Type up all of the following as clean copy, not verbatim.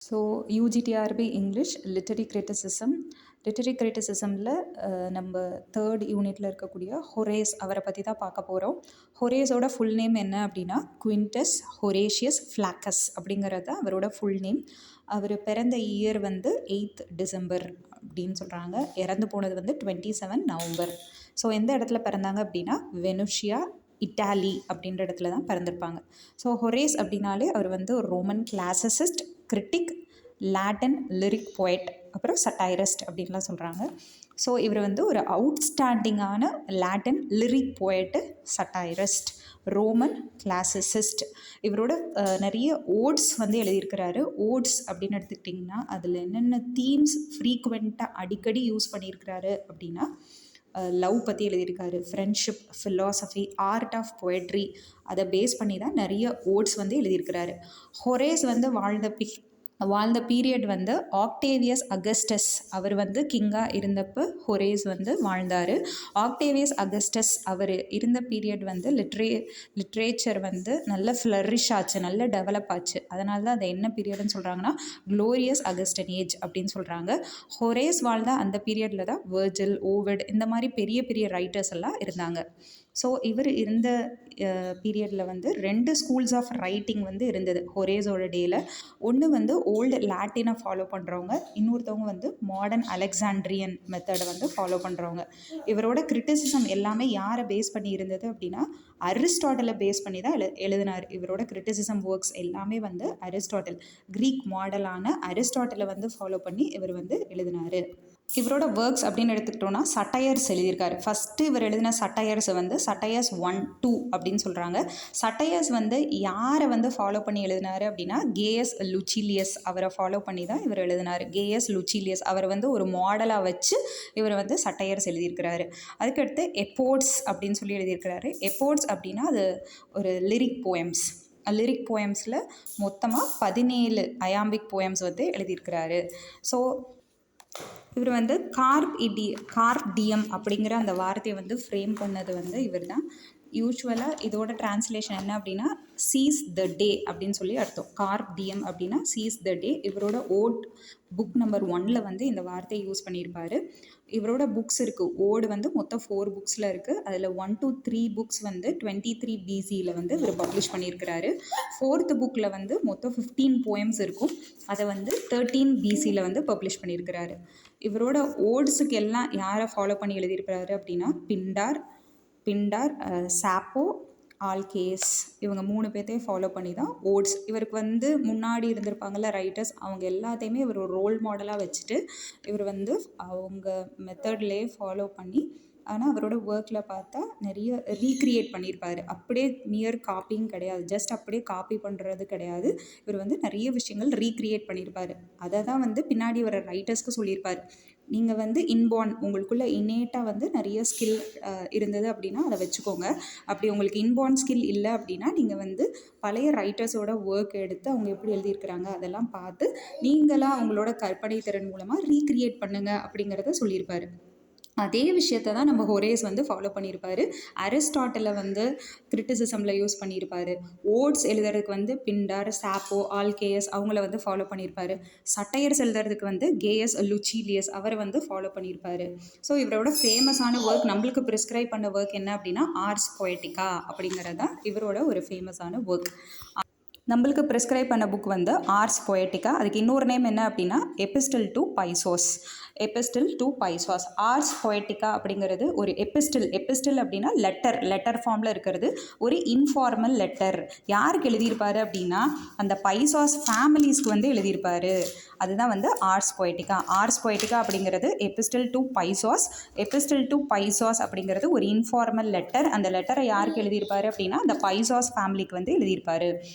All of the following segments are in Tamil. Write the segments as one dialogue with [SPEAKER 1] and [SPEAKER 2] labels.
[SPEAKER 1] ஸோ யூஜிடிஆர்பி இங்கிலீஷ் லிட்டரி கிரிட்டிசிசமில் நம்ம தேர்ட் யூனிட்டில் இருக்கக்கூடிய ஹொரேஸ் அவரை பற்றி தான் பார்க்க போகிறோம். ஹொரேஸோட ஃபுல் நேம் என்ன அப்படின்னா குவிண்டஸ் ஹொரேஷியஸ் ஃப்ளாக்கஸ் அப்படிங்கிறது தான் அவரோட ஃபுல் நேம். அவர் பிறந்த இயர் வந்து 8th December அப்படின்னு சொல்கிறாங்க. இறந்து போனது வந்து 27 November. ஸோ எந்த இடத்துல பிறந்தாங்க அப்படின்னா வெனுஷியா இட்டாலி அப்படின்ற இடத்துல தான் பிறந்திருப்பாங்க. ஸோ ஹொரேஸ் அப்படின்னாலே அவர் வந்து ஒரு ரோமன் கிளாசிசிஸ்ட், கிரிட்டிக், லாட்டின் லிரிக் போய்ட், அப்புறம் சட்டைரிஸ்ட் அப்படின்லாம் சொல்கிறாங்க. ஸோ இவர் வந்து ஒரு அவுட்ஸ்டாண்டிங்கான லாட்டின் லிரிக் போய்ட்டு, சட்டைரிஸ்ட், ரோமன் கிளாசிசிஸ்ட். இவரோட நிறைய ஓட்ஸ் வந்து எழுதியிருக்கிறாரு. ஓட்ஸ் அப்படின்னு எடுத்துக்கிட்டிங்கன்னா அதில் என்னென்ன தீம்ஸ் ஃப்ரீக்குவெண்ட்டாக அடிக்கடி யூஸ் பண்ணியிருக்கிறாரு அப்படின்னா லவ் பற்றி எழுதியிருக்காரு, friendship, philosophy, art of poetry, அதை பேஸ் பண்ணி தான் நிறைய ஓட்ஸ் வந்து எழுதியிருக்கிறாரு. ஹொரேஸ் வந்து வாழ்ந்த பீரியட் வந்து ஆக்டேவியஸ் அகஸ்டஸ் அவர் வந்து கிங்காக இருந்தப்போ ஹொரேஸ் வந்து வாழ்ந்தார். ஆக்டேவியஸ் அகஸ்டஸ் அவர் இருந்த பீரியட் வந்து லிட்ரேச்சர் வந்து நல்ல ஃப்ளரிஷ் ஆச்சு, நல்ல டெவலப் ஆச்சு. அதனால தான் அதை என்ன பீரியட்னு சொல்கிறாங்கன்னா க்ளோரியஸ் அகஸ்டன் ஏஜ் அப்படின்னு சொல்கிறாங்க. ஹொரேஸ் வாழ்ந்த அந்த பீரியடில் தான் வெர்ஜில், ஓவிட் இந்த மாதிரி பெரிய பெரிய ரைட்டர்ஸ் எல்லாம் இருந்தாங்க. ஸோ இவர் இருந்த பீரியடில் வந்து 2 ஸ்கூல்ஸ் ஆஃப் ரைட்டிங் வந்து இருந்தது ஹொரேஸோட டேயில். ஒன்று வந்து ஓல்டு லாட்டினை ஃபாலோ பண்ணுறவங்க, இன்னொருத்தவங்க வந்து மாடர்ன் அலெக்சாண்ட்ரியன் மெத்தடை வந்து ஃபாலோ பண்ணுறவங்க. இவரோட கிரிட்டிசிசம் எல்லாமே யாரை பேஸ் பண்ணி இருந்தது அப்படின்னா அரிஸ்டாட்டலை பேஸ் பண்ணி தான் எழுதினார். இவரோட கிரிட்டிசிசம் ஒர்க்ஸ் எல்லாமே வந்து அரிஸ்டாட்டல், க்ரீக் மாடலான அரிஸ்டாட்டலை வந்து ஃபாலோ பண்ணி இவர் வந்து எழுதினார். இவரோட ஒர்க்ஸ் அப்படின்னு எடுத்துக்கிட்டோன்னா சட்டையர்ஸ் எழுதியிருக்காரு. ஃபஸ்ட்டு இவர் எழுதின சட்டையர்ஸை வந்து சட்டையர்ஸ் 1, 2 அப்படின்னு சொல்கிறாங்க. சட்டையர்ஸ் வந்து யாரை வந்து ஃபாலோ பண்ணி எழுதினார் அப்படின்னா கேயஸ் லுச்சிலியஸ் அவரை ஃபாலோ பண்ணி தான் இவர் எழுதினார். கேயஸ் லுச்சிலியஸ் அவர் வந்து ஒரு மாடலாக வச்சு இவர் வந்து சட்டையர்ஸ் எழுதியிருக்கிறாரு. அதுக்கடுத்து எப்போட்ஸ் அப்படின்னு சொல்லி எழுதியிருக்கிறாரு. எப்போட்ஸ் அப்படின்னா அது ஒரு லிரிக் போயம்ஸ். லிரிக் போயம்ஸில் மொத்தமாக 17 அயாம்பிக் போயம்ஸ் வந்து எழுதியிருக்கிறாரு. ஸோ இவர் வந்து கார்ப் டியம் அப்படிங்கிற அந்த வார்த்தையை வந்து ஃப்ரேம் பண்ணது வந்து இவர் தான். யூஸ்வலாக இதோட டிரான்ஸ்லேஷன் என்ன அப்படின்னா சீஸ் த டே அப்படின்னு சொல்லி அர்த்தம். கார்ப் டியம் அப்படின்னா சீஸ் த டே. இவரோட ஓட் புக் நம்பர் 1 வந்து இந்த வார்த்தையை யூஸ் பண்ணியிருப்பார். இவரோட புக்ஸ் இருக்குது. ஓடு வந்து மொத்தம் 4 புக்ஸில் இருக்குது. அதில் 1 to 3 புக்ஸ் வந்து 23 BCயில் வந்து இவர் பப்ளிஷ் பண்ணியிருக்கிறாரு. 4th புக்கில் வந்து மொத்தம் 15 போயம்ஸ் இருக்கும். அதை வந்து 13 BCயில் வந்து பப்ளிஷ் பண்ணியிருக்கிறாரு. இவரோட ஓட்ஸுக்கு எல்லாம் யாரை ஃபாலோ பண்ணி எழுதியிருக்கிறாரு அப்படின்னா பிண்டார், சாப்போ, ஆல்கேஸ் இவங்க 3 பேர்த்தையும் ஃபாலோ பண்ணி தான் ஓட்ஸ். இவருக்கு வந்து முன்னாடி இருந்திருப்பாங்கள்ல ரைட்டர்ஸ், அவங்க எல்லாத்தையுமே இவர் ஒரு ரோல் மாடலாக வச்சுட்டு இவர் வந்து அவங்க மெத்தட்லேயே ஃபாலோ பண்ணி, ஆனால் அவரோட ஒர்க்கில் பார்த்தா நிறைய ரீக்ரியேட் பண்ணியிருப்பார். அப்படியே நியர் காப்பிங் கிடையாது, ஜஸ்ட் அப்படியே காப்பி பண்ணுறது கிடையாது. இவர் வந்து நிறைய விஷயங்கள் ரீக்ரியேட் பண்ணியிருப்பார். அதை தான் வந்து பின்னாடி வர ரைட்டர்ஸ்க்கு சொல்லியிருப்பார். நீங்கள் வந்து இன்பார்ன் உங்களுக்குள்ளே இன்னேட்டாக வந்து நிறைய ஸ்கில் இருந்தது அப்படின்னா அதை வச்சுக்கோங்க. அப்படி உங்களுக்கு இன்பார்ன் ஸ்கில் இல்லை அப்படின்னா நீங்கள் வந்து பழைய ரைட்டர்ஸோட ஒர்க் எடுத்து அவங்க எப்படி எழுதியிருக்கிறாங்க அதெல்லாம் பார்த்து நீங்களாக அவங்களோட கற்பனை திறன் மூலமாக ரீக்ரியேட் பண்ணுங்கள் அப்படிங்கிறத சொல்லியிருப்பார். அதே விஷயத்தை தான் நம்ம ஹொரேஸ் வந்து ஃபாலோ பண்ணியிருப்பார். அரிஸ்டாட்டலை வந்து கிரிட்டிசிசமில் யூஸ் பண்ணியிருப்பார். ஓட்ஸ் எழுதுறதுக்கு வந்து பிண்டார், சாப்போ, ஆல்கேயஸ் அவங்கள வந்து ஃபாலோ பண்ணியிருப்பார். சட்டையர்ஸ் எழுதுறதுக்கு வந்து கேயஸ் லுச்சிலியஸ் அவரை வந்து ஃபாலோ பண்ணியிருப்பார். ஸோ இவரோட ஃபேமஸான ஒர்க், நம்மளுக்கு ப்ரிஸ்கிரைப் பண்ண ஒர்க் என்ன அப்படின்னா ஆர்ஸ் போயட்டிகா அப்படிங்கிறது தான் இவரோட ஒரு ஃபேமஸான ஒர்க். நம்மளுக்கு ப்ரிஸ்கிரைப் பண்ண புக் வந்து ஆர்ஸ் போயட்டிகா. அதுக்கு இன்னொரு நேம் என்ன அப்படின்னா எபிஸ்டில் டு பைசோஸ். ஆர்ஸ் போயட்டிகா அப்படிங்கிறது ஒரு எபிஸ்டில் அப்படின்னா லெட்டர் ஃபார்மில் இருக்கிறது. ஒரு இன்ஃபார்மல் லெட்டர். யாருக்கு எழுதியிருப்பார் அப்படின்னா அந்த பைசாஸ் ஃபேமிலிஸ்க்கு வந்து எழுதியிருப்பார். அதுதான் வந்து ஆர்ஸ் போயட்டிகா அப்படிங்கிறது எபிஸ்டில் டு பைசாஸ் அப்படிங்கிறது ஒரு இன்ஃபார்மல் லெட்டர். அந்த லெட்டரை யாருக்கு எழுதியிருப்பார் அப்படின்னா அந்த பைசாஸ் ஃபேமிலிக்கு வந்து எழுதியிருப்பார்.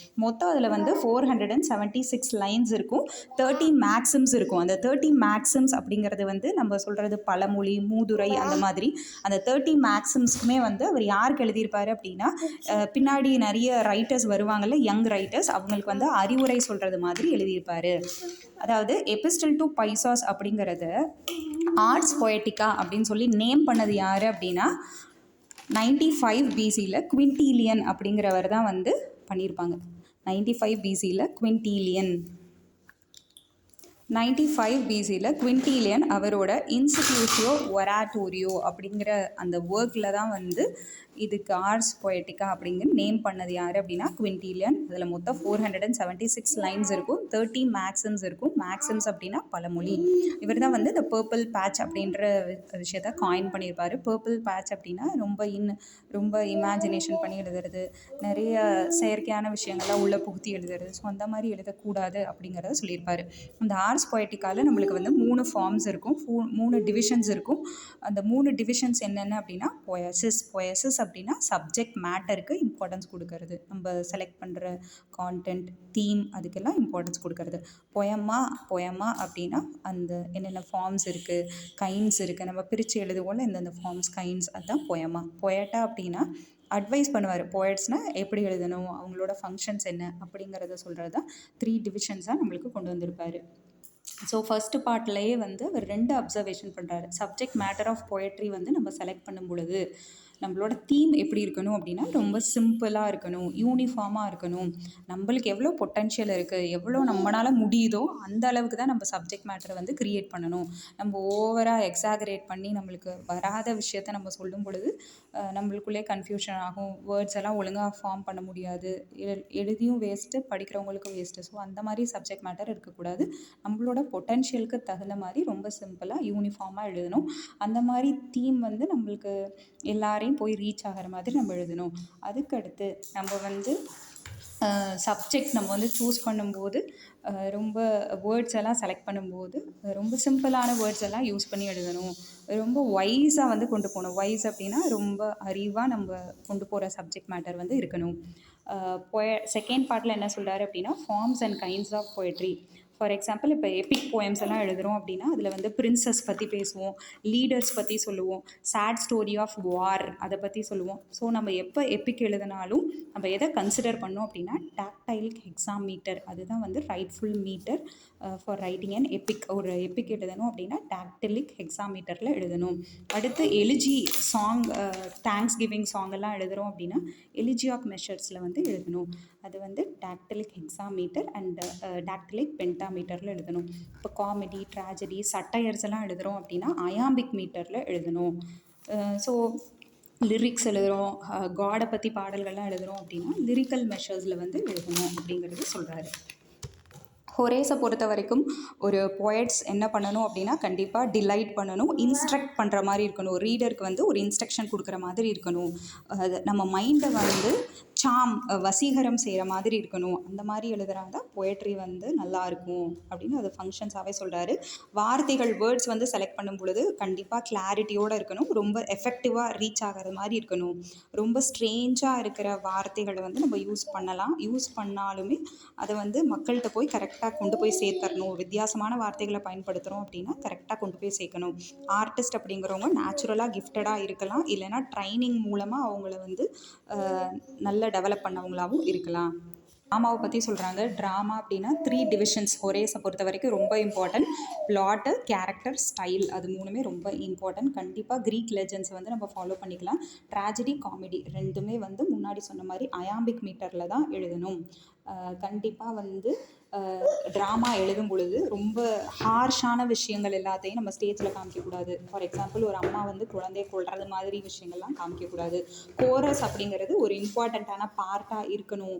[SPEAKER 1] மொத்தம் அதில் வந்து 476 லைன்ஸ் இருக்கும். 30 மேக்ஸிம்ஸ் இருக்கும். அந்த 30 மேக்ஸிம்ஸ் அப்படிங்கிறது வந்து நம்ம சொல்கிறது பழமொழி, மூதுரை, அந்த மாதிரி அந்த 30 மேக்ஸிம்ஸ்க்குமே வந்து அவர் யாருக்கு எழுதியிருப்பார் அப்படின்னா பின்னாடி நிறைய ரைட்டர்ஸ் வருவாங்கள்ல, யங் ரைட்டர்ஸ், அவங்களுக்கு வந்து அறிவுரை சொல்கிறது மாதிரி எழுதியிருப்பார். அதாவது எபிஸ்டில் டு பைசாஸ் அப்படிங்கிறது ஆர்ஸ் போயட்டிகா அப்படின்னு சொல்லி நேம் பண்ணது யார் அப்படின்னா 95 BCயில் குவிண்டீலியன் அப்படிங்கிறவர் தான் வந்து பண்ணியிருப்பாங்க. 95 BCயில் குவிண்டீலியன். 95 பிசியில் குவின்டீலியன் அவரோட இன்ஸ்டிடியூஷியோ ஒராட்டோரியோ அப்படிங்கிற அந்த ஒர்க்கில் தான் வந்து இதுக்கு ஆர்ஸ் பொயட்டிக்கா அப்படிங்கிற நேம் பண்ணது யார் அப்படின்னா குவின்டீலியன். அதில் மொத்தம் 476 லைன்ஸ் இருக்கும், 30 மேக்ஸிம்ஸ் இருக்கும். மேக்ஸிம்ஸ் அப்படின்னா பழமொழி. இவர் தான் வந்து இந்த பர்பிள் பேட்ச் அப்படின்ற விஷயத்த காயின் பண்ணியிருப்பார். பர்பிள் பேட்ச் அப்படின்னா ரொம்ப இமேஜினேஷன் பண்ணி எழுதுறது, நிறைய செயற்கையான விஷயங்கள்லாம் உள்ளே புகுத்தி எழுதுறது. ஸோ அந்த மாதிரி எழுதக்கூடாது அப்படிங்கிறத சொல்லியிருப்பார். அந்த ஆர்ஸ் பொயட்டிக்காவில் நம்மளுக்கு வந்து 3 ஃபார்ம்ஸ் இருக்கும், 3 டிவிஷன்ஸ் இருக்கும். அந்த 3 டிவிஷன்ஸ் என்னென்ன அப்படின்னா பொயசிஸ் அப்படின்னா சப்ஜெக்ட் மேட்டருக்கு இம்பார்ட்டன்ஸ் கொடுக்கறது, நம்ம செலக்ட் பண்ணுற கான்டென்ட் தீம் அதுக்கெல்லாம் இம்பார்ட்டன்ஸ் கொடுக்கறது. பொயமா அப்படின்னா அந்த என்னென்ன ஃபார்ம்ஸ் இருக்குது, கைண்ட்ஸ் இருக்குது, நம்ம பிரித்து எழுதுவோம்ல இந்தந்த ஃபார்ம்ஸ் கைண்ட்ஸ், அதுதான் பொயமா. பொயட்டா அப்படின்னா அட்வைஸ் பண்ணுவார். போயட்ஸ்னால் எப்படி எழுதணும், அவங்களோட ஃபங்க்ஷன்ஸ் என்ன அப்படிங்கிறத சொல்கிறது தான் 3 டிவிஷன்ஸாக நம்மளுக்கு கொண்டு வந்திருப்பார். ஸோ ஃபஸ்ட்டு பார்ட்லேயே வந்து அவர் 2 அப்சர்வேஷன் பண்ணுறாரு. சப்ஜெக்ட் மேட்டர் ஆஃப் பொயட்ரி வந்து நம்ம செலக்ட் பண்ணும் பொழுது நம்மளோட தீம் எப்படி இருக்கணும் அப்படின்னா ரொம்ப சிம்பிளாக இருக்கணும், யூனிஃபார்மாக இருக்கணும். நம்மளுக்கு எவ்வளோ பொட்டென்ஷியல் இருக்குது, எவ்வளோ நம்மளால் முடியுதோ அந்த அளவுக்கு தான் நம்ம சப்ஜெக்ட் மேட்டரை வந்து க்ரியேட் பண்ணணும். நம்ம ஓவராக எக்ஸாகரேட் பண்ணி நம்மளுக்கு வராத விஷயத்த நம்ம சொல்லும் பொழுது நம்மளுக்குள்ளே கன்ஃபியூஷன் ஆகும், வேர்ட்ஸ் எல்லாம் ஒழுங்காக ஃபார்ம் பண்ண முடியாது, எழுதியும் வேஸ்ட்டு, படிக்கிறவங்களுக்கும் வேஸ்ட்டு. ஸோ அந்த மாதிரி சப்ஜெக்ட் மேட்டர் இருக்கக்கூடாது. நம்மளோட பொட்டென்ஷியலுக்கு தகுந்த மாதிரி ரொம்ப சிம்பிளாக யூனிஃபார்மாக எழுதணும். அந்த மாதிரி தீம் வந்து நம்மளுக்கு எல்லாரையும் போய் ரீச் ஆகிற மாதிரி நம்ம எழுதணும். அதுக்கடுத்து நம்ம வந்து சப்ஜெக்ட் நம்ம வந்து சூஸ் பண்ணும்போது ரொம்ப வேர்ட்ஸ் எல்லாம் செலக்ட் பண்ணும்போது ரொம்ப சிம்பிளான வேர்ட்ஸ் எல்லாம் யூஸ் பண்ணி எழுதணும். ரொம்ப வைஸாக வந்து கொண்டு போகணும். வைஸ் அப்படின்னா ரொம்ப அறிவாக நம்ம கொண்டு போகிற சப்ஜெக்ட் மேட்டர் வந்து இருக்கணும். செகண்ட் பார்ட்டில் என்ன சொல்கிறாரு அப்படின்னா forms and kinds of poetry. For example இப்போ எபிக் போயம்ஸ் எல்லாம் எழுதுகிறோம் அப்படின்னா அதில் வந்து பிரின்சஸ் பற்றி பேசுவோம், லீடர்ஸ் பற்றி சொல்லுவோம், சேட் ஸ்டோரி ஆஃப் வார் அதை பற்றி சொல்லுவோம். ஸோ நம்ம எப்போ எபிக் எழுதினாலும் நம்ம எதை கன்சிடர் பண்ணோம் அப்படின்னா டாக்டைலிக் ஹெக்ஸாமீட்டர், அதுதான் வந்து rightful meter for writing and epic. ஒரு எபிக் எழுதணும் அப்படின்னா டாக்டிலிக் ஹெக்ஸாமீட்டரில் எழுதணும். அடுத்து elegy song, thanksgiving song எல்லாம் எழுதுகிறோம் அப்படின்னா எலிஜி ஆஃப் மெஷர்ஸில் வந்து எழுதணும். அது வந்து டாக்டிலிக் ஹெக்ஸாமீட்டர் அண்ட் டாக்டிலிக் பென்டாமீட்டரில் எழுதணும். இப்போ காமெடி, ட்ராஜடி, சட்டையர்ஸ் எல்லாம் எழுதுகிறோம் அப்படின்னா அயாம்பிக் மீட்டரில் எழுதணும். ஸோ லிரிக்ஸ் எழுதுகிறோம், காடை பற்றி பாடல்கள்லாம் எழுதுகிறோம் அப்படின்னா லிரிக்கல் மெஷர்ஸில் வந்து எழுதணும் அப்படிங்கிறது சொல்கிறாரு. ஹொரேஸை பொறுத்த வரைக்கும் ஒரு போயட்ஸ் என்ன பண்ணணும் அப்படின்னா கண்டிப்பாக டிலைட் பண்ணணும், இன்ஸ்ட்ரக்ட் பண்ணுற மாதிரி இருக்கணும், ரீடருக்கு வந்து ஒரு இன்ஸ்ட்ரக்ஷன் கொடுக்குற மாதிரி இருக்கணும், அது நம்ம மைண்டை வந்து வசீகரம் செய்கிற மாதிரி இருக்கணும். அந்த மாதிரி எழுதுறாங்க போயட்ரி வந்து நல்லாயிருக்கும் அப்படின்னு அது ஃபங்க்ஷன்ஸாகவே சொல்கிறாரு. வார்த்தைகள் வேர்ட்ஸ் வந்து செலக்ட் பண்ணும் பொழுது கண்டிப்பாக கிளாரிட்டியோடு இருக்கணும், ரொம்ப எஃபெக்டிவாக ரீச் ஆகிற மாதிரி இருக்கணும். ரொம்ப ஸ்ட்ரேஞ்சாக இருக்கிற வார்த்தைகளை வந்து நம்ம யூஸ் பண்ணலாம், யூஸ் பண்ணாலுமே அதை வந்து மக்கள்கிட்ட போய் கரெக்டாக கொண்டு போய் சேர்த்தரணும். வித்தியாசமான வார்த்தைகளை பயன்படுத்துகிறோம் அப்படின்னா கரெக்டாக கொண்டு போய் சேர்க்கணும். ஆர்டிஸ்ட் அப்படிங்கிறவங்க நேச்சுரலாக கிஃப்டடாக இருக்கலாம், இல்லைனா ட்ரைனிங் மூலமாக அவங்கள வந்து நல்ல டெவலப் பண்ணவங்களாகவும் இருக்கலாம். ட்ராமாவை பற்றி சொல்கிறாங்க. ட்ராமா அப்படின்னா 3 டிவிஷன்ஸ் ஹொரேஸை பொறுத்த வரைக்கும் ரொம்ப இம்பார்ட்டன்ட். பிளாட்டு, கேரக்டர், ஸ்டைல், அது 3மே ரொம்ப இம்பார்ட்டன்ட். கண்டிப்பாக க்ரீக் லெஜெண்ட்ஸை வந்து நம்ம ஃபாலோ பண்ணிக்கலாம். ட்ராஜடி, காமெடி ரெண்டுமே வந்து முன்னாடி சொன்ன மாதிரி அயாம்பிக் மீட்டரில் தான் எழுதணும். கண்டிப்பாக வந்து ட்ராமா எழுதும் பொழுது ரொம்ப ஹார்ஷான விஷயங்கள் எல்லாத்தையும் நம்ம ஸ்டேஜில் காமிக்கக்கூடாது. ஃபார் எக்ஸாம்பிள் ஒரு அம்மா வந்து குழந்தைய கொல்றது மாதிரி விஷயங்கள்லாம் காமிக்கக்கூடாது. கோரஸ் அப்படிங்கிறது ஒரு இம்பார்ட்டண்ட்டான பார்ட்டாக இருக்கணும்.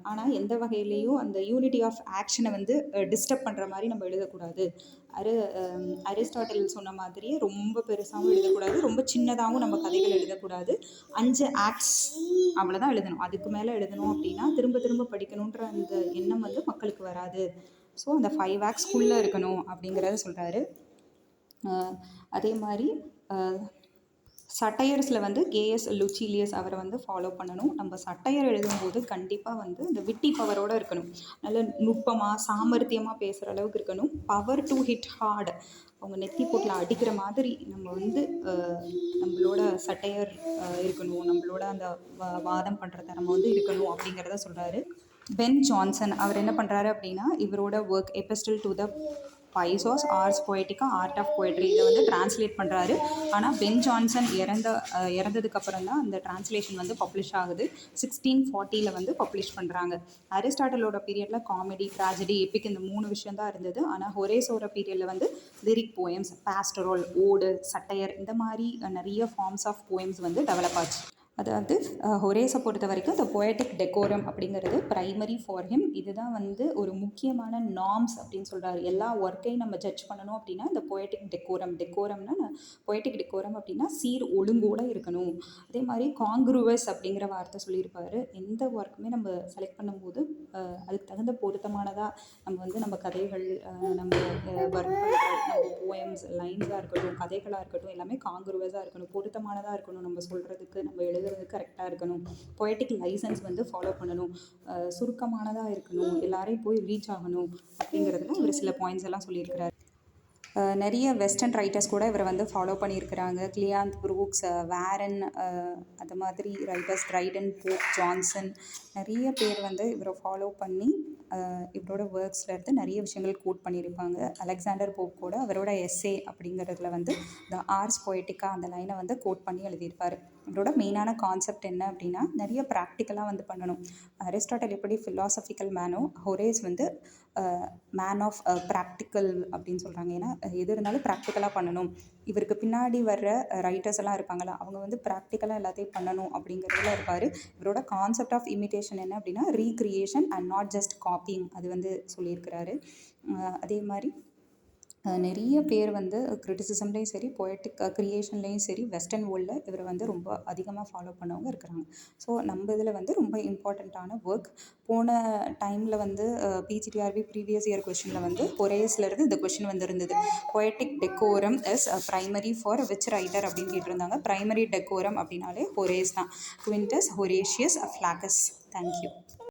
[SPEAKER 1] ஆனால் எந்த வகையிலையும் அந்த யூனிட்டி ஆஃப் ஆக்ஷனை வந்து டிஸ்டர்ப் பண்ணுற மாதிரி நம்ம எழுதக்கூடாது. அரிஸ்டாட்டில் சொன்ன மாதிரியே ரொம்ப பெருசாகவும் எழுதக்கூடாது, ரொம்ப சின்னதாகவும் நம்ம கதைகள் எழுதக்கூடாது. 5 ஆக்ட்ஸ் அவ்வளோதான் எழுதணும். அதுக்கு மேலே எழுதணும் அப்படின்னா திரும்ப திரும்ப படிக்கணுன்ற அந்த எண்ணம் வந்து மக்களுக்கு வராது. ஸோ அந்த 5 ஆக்ட்ஸ்குள்ளே இருக்கணும் அப்படிங்கிறத சொல்கிறாரு. அதே மாதிரி சட்டையர்ஸில் வந்து கேஎஸ் லுச்சிலியஸ் அவரை வந்து ஃபாலோ பண்ணணும். நம்ம சட்டையர் எழுதும்போது கண்டிப்பாக வந்து இந்த விட்டி பவரோடு இருக்கணும், நல்ல நுட்பமாக சாமர்த்தியமாக பேசுகிற அளவுக்கு இருக்கணும். பவர் டு ஹிட் ஹார்ட், அவங்க நெத்தி போட்டில் அடிக்கிற மாதிரி நம்ம வந்து நம்மளோட சட்டையர் இருக்கணும், நம்மளோட அந்த வாதம் பண்ணுற திறமை வந்து இருக்கணும் அப்படிங்கிறத சொல்கிறாரு. பென் ஜான்சன் அவர் என்ன பண்ணுறாரு அப்படின்னா இவரோட work epistle to the Pisos Ars Poetica art of poetry இதை வந்து டிரான்ஸ்லேட் பண்ணுறாரு. ஆனால் பென் ஜான்சன் இறந்ததுக்கப்புறம் தான் அந்த டிரான்ஸ்லேஷன் வந்து பப்ளிஷ் ஆகுது. 1640 வந்து பப்ளிஷ் பண்ணுறாங்க. அரிஸ்டாட்டலோட பீரியடில் காமெடி, ட்ராஜடி, எப்பிக் இந்த 3 விஷயம் தான் இருந்தது. ஆனால் ஹொரேஸோட பீரியடில் வந்து லிரிக் போயம்ஸ், பாஸ்டரோல், ஓடு, சட்டையர் இந்த மாதிரி நிறைய ஃபார்ம்ஸ் ஆஃப் போயம்ஸ் வந்து டெவலப் ஆச்சு. அதாவது ஹொரேஸை பொறுத்த வரைக்கும் இந்த பொயட்டிக் டெக்கோரம் அப்படிங்கிறது ப்ரைமரி ஃபார் ஹிம். இதுதான் வந்து ஒரு முக்கியமான நார்ம்ஸ் அப்படின்னு சொல்கிறாரு. எல்லா ஒர்க்கையும் நம்ம ஜட்ஜ் பண்ணணும் அப்படின்னா இந்த பொயட்டிக் டெக்கோரம்னா பொயட்டிக் டெக்கோரம் அப்படின்னா சீர் ஒழுங்கோடு இருக்கணும். அதே மாதிரி காங்க்ரூவஸ் அப்படிங்கிற வார்த்தை சொல்லியிருப்பார். எந்த ஒர்க்குமே நம்ம செலக்ட் பண்ணும்போது அதுக்கு தகுந்த பொருத்தமானதாக நம்ம வந்து நம்ம கதைகள், நம்ம ஒர்க் நம்ம போயம்ஸ், லைன்ஸாக இருக்கட்டும், கதைகளாக இருக்கட்டும், எல்லாமே காங்க்ரூவஸாக இருக்கணும், பொருத்தமானதாக இருக்கணும். நம்ம சொல்கிறதுக்கு, நம்ம எழுதுறதுக்கு கரெக்டாக இருக்கணும். பொயட்டிக் லைசன்ஸ் வந்து ஃபாலோ பண்ணணும். சுருக்கமானதாக இருக்கணும். எல்லாரையும் போய் ரீச் ஆகணும் அப்படிங்கிறதுல இவர் சில பாயிண்ட்ஸ் எல்லாம் சொல்லியிருக்கிறார். நிறைய வெஸ்டர்ன் ரைட்டர்ஸ் கூட இவரை வந்து ஃபாலோ பண்ணியிருக்கிறாங்க. கிளியாந்த் ப்ரூக்ஸ், வேரன், அது மாதிரி ரைட்டர்ஸ், ட்ரைடன், போப், ஜான்சன் நிறைய பேர் வந்து இவரை ஃபாலோ பண்ணி இவரோட ஒர்க்ஸ்லேருந்து நிறைய விஷயங்கள் கோட் பண்ணியிருப்பாங்க. அலெக்சாண்டர் போப் கூட அவரோட எஸ்ஸே அப்படிங்கிறதுல வந்து த ஆர்ஸ் பொயட்டிக்கா அந்த லைனை வந்து கோட் பண்ணி எழுதியிருப்பார். இவரோட மெயினான கான்செப்ட் என்ன அப்படின்னா நிறைய ப்ராக்டிக்கலாக வந்து பண்ணணும். அரிஸ்டாட்டல் எப்படி ஃபிலாசபிக்கல் மேனோ, ஹொரேஸ் வந்து மேன் ஆஃப் ப்ராக்டிக்கல் அப்படின்னு சொல்கிறாங்க. ஏன்னா எது இருந்தாலும் ப்ராக்டிக்கலாக பண்ணணும். இவருக்கு பின்னாடி வர்ற ரைட்டர்ஸ் எல்லாம் இருப்பாங்களா, அவங்க வந்து ப்ராக்டிக்கலாக எல்லாத்தையும் பண்ணணும் அப்படிங்கிறதுல இருப்பார். இவரோட கான்செப்ட் ஆஃப் இமிட்டேஷன் என்ன அப்படின்னா recreation and not just copying, அது வந்து சொல்லியிருக்கிறாரு. அதே மாதிரி நிறைய பேர் வந்து கிரிட்டிசிசம்லேயும் சரி, பொயட்டிக் க்ரியேஷன்லேயும் சரி, வெஸ்டர்ன் வேர்ல்டில் இவரை வந்து ரொம்ப அதிகமாக ஃபாலோ பண்ணவங்க இருக்கிறாங்க. ஸோ நம்ம இதில் வந்து ரொம்ப இம்பார்ட்டண்ட்டான ஒர்க். போன டைமில் வந்து பிஜிடிஆர்பி ப்ரீவியஸ் இயர் கொஷினில் வந்து ஹொரேஸ்லேருந்து இந்த கொஷின் வந்து இருந்தது. Poetic decorum is primary for which writer அப்படின்னு கேட்டிருந்தாங்க. ப்ரைமரி டெக்கோரம் அப்படின்னாலே ஹொரேஸ் தான். குவிண்டஸ் ஹொரேஷியஸ் ஃப்ளாக்கஸ். தேங்க்யூ.